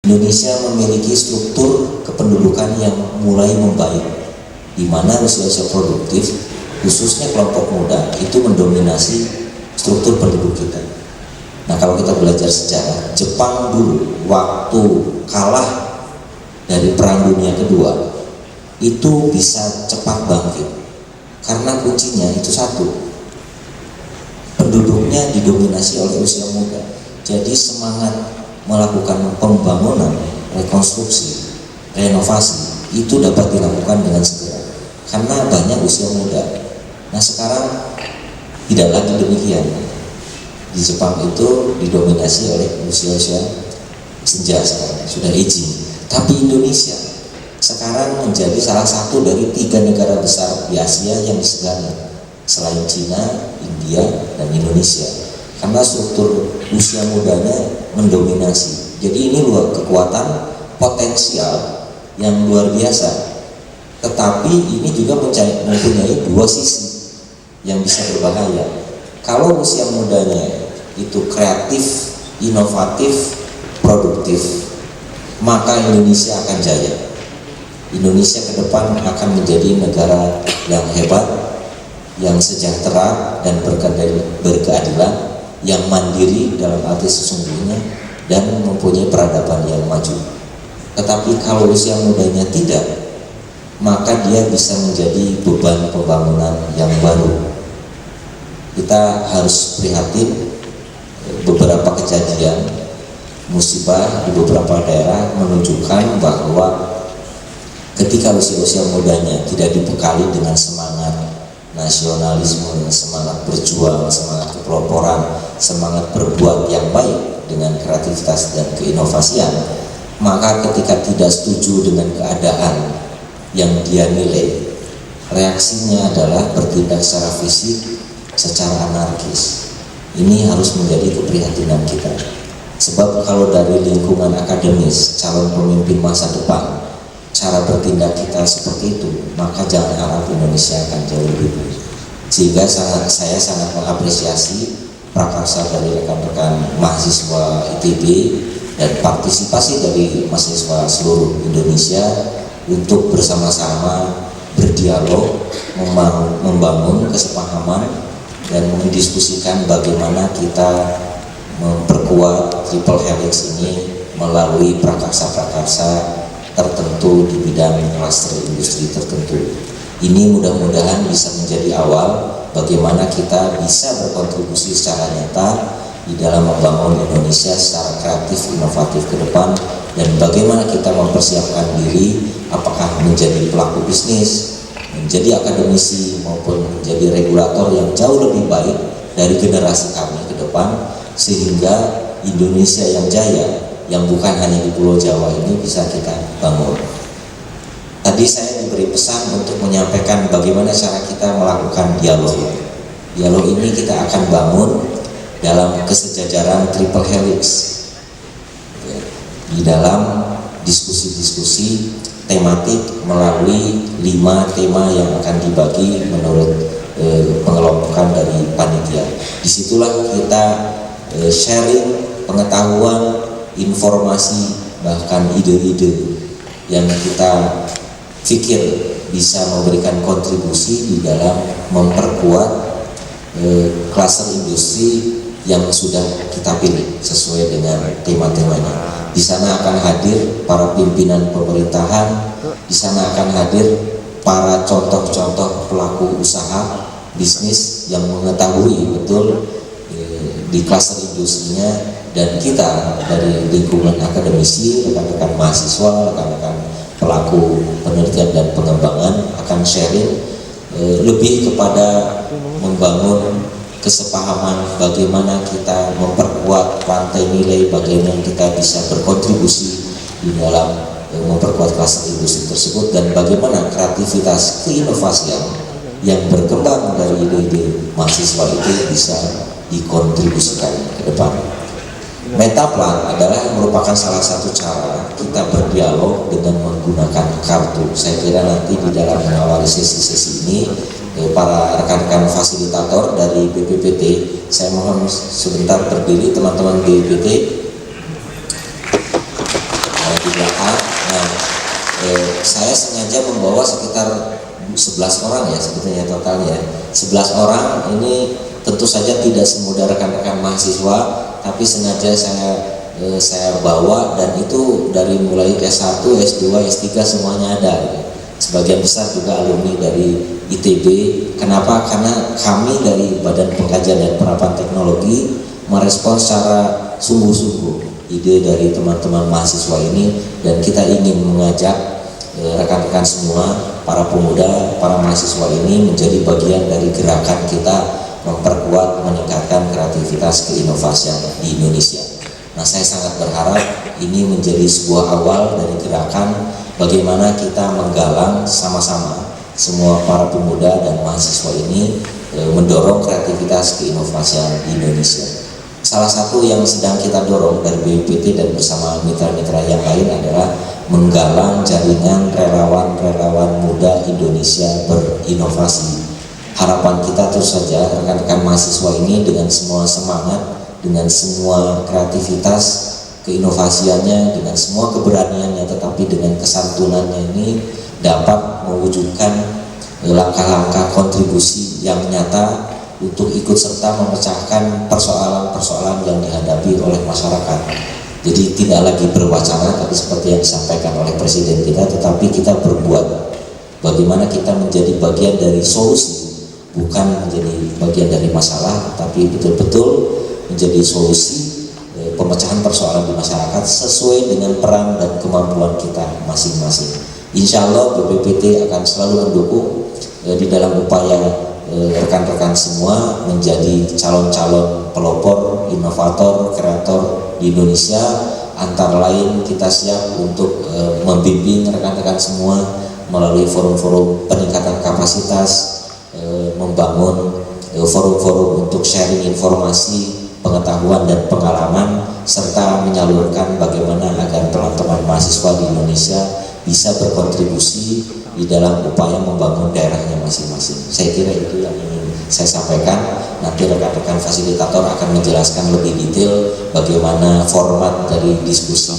Indonesia memiliki struktur kependudukan yang mulai membaik, di mana usia-usia produktif, khususnya kelompok muda, itu mendominasi struktur penduduk kita. Nah, kalau kita belajar sejarah, Jepang dulu waktu kalah dari Perang Dunia Kedua itu bisa cepat bangkit karena kuncinya itu satu, penduduknya didominasi oleh usia muda. Jadi semangat melakukan pembangunan, rekonstruksi, renovasi itu dapat dilakukan dengan segera karena banyak usia muda. Nah, sekarang tidak lagi demikian. Di Jepang itu didominasi oleh usia-usia senja, sekarang sudah aging. Tapi Indonesia sekarang menjadi salah satu dari 3 negara besar di Asia yang disegani selain Cina, India, dan Indonesia, karena struktur usia mudanya mendominasi. Jadi ini luar kekuatan potensial yang luar biasa. Tetapi ini juga mempunyai dua sisi yang bisa berbahaya. Kalau usia mudanya itu kreatif, inovatif, produktif, maka Indonesia akan jaya. Indonesia ke depan akan menjadi negara yang hebat, yang sejahtera dan berkeadilan, yang mandiri dalam arti sesungguhnya, dan mempunyai peradaban yang maju. Tetapi kalau usia mudanya tidak, maka dia bisa menjadi beban pembangunan yang baru. Kita harus prihatin, beberapa kejadian musibah di beberapa daerah menunjukkan bahwa ketika usia-usia mudanya tidak dibekali dengan semangat nasionalisme, semangat berjuang, semangat kepeloporan, semangat berbuat yang baik dengan kreativitas dan keinovasian, maka ketika tidak setuju dengan keadaan yang dia nilai, reaksinya adalah bertindak secara fisik, secara anarkis. Ini harus menjadi keprihatinan kita. Sebab kalau dari lingkungan akademis, calon pemimpin masa depan, cara bertindak kita seperti itu, maka jangan harap Indonesia akan jauh lebih baik. Sehingga saya sangat mengapresiasi prakarsa dari rekan-rekan mahasiswa ITB dan partisipasi dari mahasiswa seluruh Indonesia untuk bersama-sama berdialog, membangun kesepahaman dan mendiskusikan bagaimana kita memperkuat triple helix ini melalui prakarsa-prakarsa tertentu di bidang klaster industri tertentu. Ini mudah-mudahan bisa menjadi awal bagaimana kita bisa berkontribusi secara nyata di dalam membangun Indonesia secara kreatif, inovatif ke depan, dan bagaimana kita mempersiapkan diri apakah menjadi pelaku bisnis, menjadi akademisi, maupun menjadi regulator yang jauh lebih baik dari generasi kami ke depan, sehingga Indonesia yang jaya, yang bukan hanya di Pulau Jawa ini bisa kita bangun. Tadi saya diberi pesan untuk menyampaikan bagaimana cara kita melakukan dialog. Dialog ini kita akan bangun dalam kesejajaran triple helix, di dalam diskusi-diskusi tematik melalui 5 tema yang akan dibagi menurut pengelompokan dari panitia. Disitulah kita sharing pengetahuan, informasi, bahkan ide-ide yang kita pikir bisa memberikan kontribusi di dalam memperkuat klaster industri yang sudah kita pilih sesuai dengan tema-temanya. Di sana akan hadir para pimpinan pemerintahan, di sana akan hadir para contoh-contoh pelaku usaha bisnis yang mengetahui betul di klaster industrinya, dan kita dari lingkungan akademisi, rekan-rekan mahasiswa, rekan-rekan pelaku penelitian dan pengembangan akan sharing lebih kepada membangun kesepahaman bagaimana kita memperkuat rantai nilai, bagaimana kita bisa berkontribusi di dalam memperkuat klaster industri tersebut, dan bagaimana kreativitas keinovasian yang berkembang dari ide-ide mahasiswa itu bisa dikontribusikan ke depan. Metaplan adalah merupakan salah satu cara kita berdialog dengan menggunakan kartu. Saya kira nanti di dalam mengawali sesi-sesi ini para rekan-rekan fasilitator dari BPPT, saya mohon sebentar berdiri teman-teman BPPT. di belakang. Nah, saya sengaja membawa sekitar 11 orang ya sebetulnya totalnya. 11 orang ini tentu saja tidak semudah rekan-rekan mahasiswa, tapi sengaja saya bawa, dan itu dari mulai S1, S2, S3 semuanya ada. Sebagian besar juga alumni dari ITB. Kenapa? Karena kami dari Badan Pengkajian dan Penerapan Teknologi merespon secara sungguh-sungguh ide dari teman-teman mahasiswa ini, dan kita ingin mengajak rekan-rekan semua, para pemuda, para mahasiswa ini menjadi bagian dari gerakan kita memperkuat, meningkatkan kreativitas keinovasian di Indonesia. Nah, saya sangat berharap ini menjadi sebuah awal dari gerakan bagaimana kita menggalang sama-sama semua para pemuda dan mahasiswa ini mendorong kreativitas keinovasian di Indonesia. Salah satu yang sedang kita dorong dari BPPT dan bersama mitra-mitra yang lain adalah menggalang jaringan relawan-relawan muda Indonesia berinovasi. Harapan kita terus saja rekan-rekan mahasiswa ini dengan semua semangat, dengan semua kreativitas keinovasiannya, dengan semua keberaniannya, tetapi dengan kesantunannya ini dapat mewujudkan langkah-langkah kontribusi yang nyata untuk ikut serta memecahkan persoalan-persoalan yang dihadapi oleh masyarakat. Jadi tidak lagi berwacana, tapi seperti yang disampaikan oleh Presiden kita, tetapi kita berbuat. Bagaimana kita menjadi bagian dari solusi, bukan menjadi bagian dari masalah, tapi betul-betul menjadi solusi pemecahan persoalan di masyarakat sesuai dengan peran dan kemampuan kita masing-masing. Insya Allah BPPT akan selalu mendukung di dalam upaya rekan-rekan semua menjadi calon-calon pelopor, inovator, kreator di Indonesia. Antara lain kita siap untuk membimbing rekan-rekan semua melalui forum-forum peningkatan kapasitas, membangun forum-forum untuk sharing informasi, pengetahuan dan pengalaman, serta menyalurkan bagaimana agar teman-teman mahasiswa di Indonesia bisa berkontribusi di dalam upaya membangun daerahnya masing-masing. Saya kira itu yang ingin saya sampaikan. Nanti rekan-rekan fasilitator akan menjelaskan lebih detail bagaimana format dari diskusi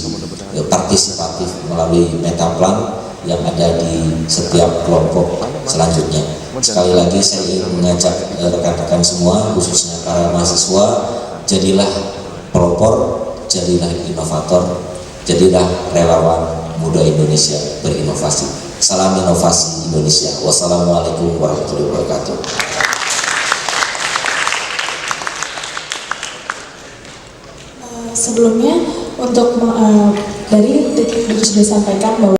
partisipatif melalui metaplan yang ada di setiap kelompok selanjutnya. Sekali lagi saya ingin mengajak rekan-rekan semua, khususnya para mahasiswa, jadilah pelopor, jadilah inovator, jadilah relawan muda Indonesia berinovasi. Salam inovasi Indonesia. Wassalamualaikum warahmatullahi wabarakatuh. Sebelumnya untuk dari sudah disampaikan bahwa